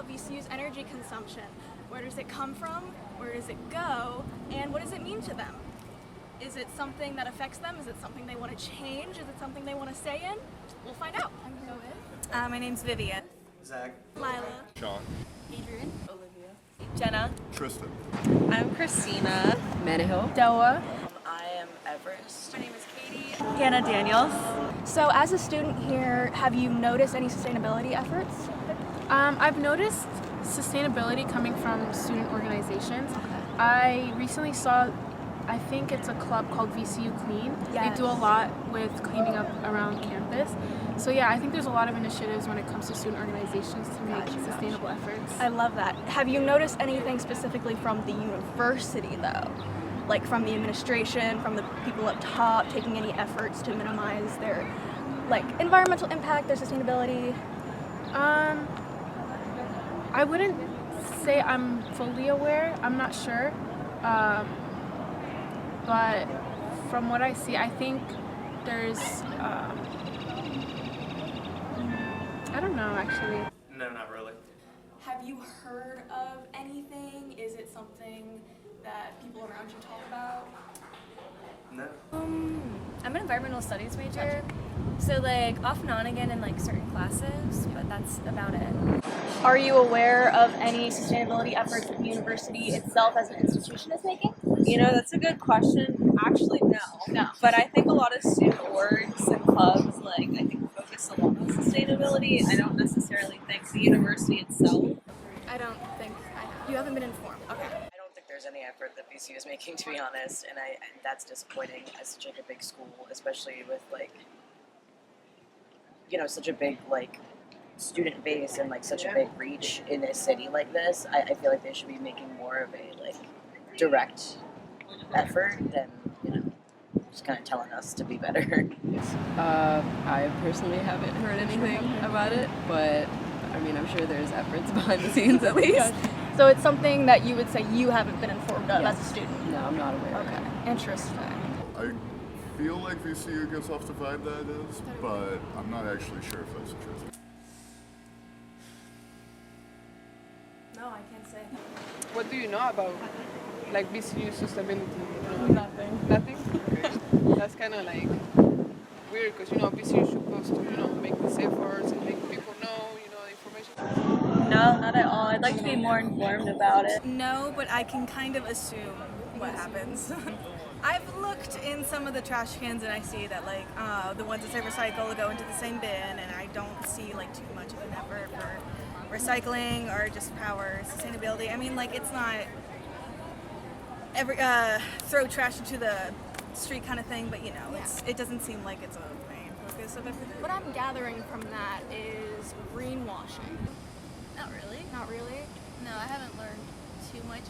about VCU's energy consumption. Where does it come from? Where does it go? And what does it mean to them? Is it something that affects them? Is it something they want to change? Is it something they want to stay in? We'll find out. I'm going to go with. My name's Vivian. Zach. Lila. Sean. Adrian. Olivia. Jenna. Tristan. I'm Christina. Maniho. Doa. I am Everest. My name is Katie. Hannah Daniels. So as a student here, have you noticed any sustainability efforts? I've noticed sustainability coming from student organizations. I recently saw, I think it's a club called VCU Clean. Yes. They do a lot with cleaning up around campus. So yeah, I think there's a lot of initiatives when it comes to student organizations to make sustainable efforts. I love that. Have you noticed anything specifically from the university though? Like from the administration, from the people up top, taking any efforts to minimize their environmental impact, their sustainability? I wouldn't say I'm fully aware. I'm not sure. But from what I see, I think there's, I don't know actually. No, not really. Have you heard of anything? Is it something that people around you talk about? No. I'm an environmental studies major, so off and on again in certain classes, but that's about it. Are you aware of any sustainability efforts that the university itself as an institution is making? You know, that's a good question. Actually, no. No. But I think a lot of student orgs and clubs, I think focus a lot on sustainability. I don't necessarily think the university itself. I don't think I know. You haven't been informed. Okay. I don't think there's any effort that VCU is making, to be honest, and that's disappointing as such a big school, especially with such a big student base and such a big reach in a city like this. I feel like they should be making more of a direct effort than just kind of telling us to be better. I personally haven't heard anything about it, but I mean, I'm sure there's efforts behind the scenes at least. So it's something that you would say you haven't been informed of Yes. as a student? No, I'm not aware. Okay, interesting. I feel like VCU gives off the vibe that it is, but I'm not actually sure if that's true. No, I can't say. What do you know about VCU sustainability? Nothing. Nothing? Okay. That's kind of weird because VCU is supposed to make these efforts and make people know information. No, not at all. I'd like to be more informed about it. No, but I can kind of assume what happens. I've looked in some of the trash cans and I see that the ones that say recycle go into the same bin, and I don't see too much of an effort for recycling or just power sustainability. I mean, it's not every throw trash into the street kind of thing, but it doesn't seem like it's a main focus of everything. What I'm gathering from that is greenwashing. Not really. Not really? No, I haven't learned too much.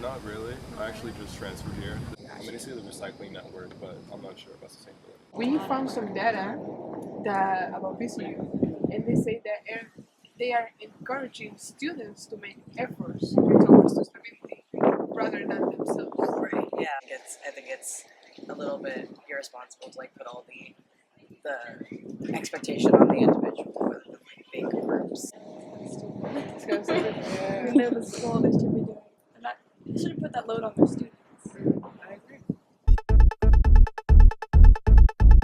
Not really. I actually just transferred here. I mean, I see the recycling network, but I'm not sure about sustainability. We found some data about VCU, and they say that they are encouraging students to make efforts towards sustainability rather than themselves. Right. Yeah. I think it's a little bit irresponsible to put all the expectation on the individual rather than big groups. It's kind of stupid. Yeah. They're the school, they should be doing. They shouldn't put that load on their students.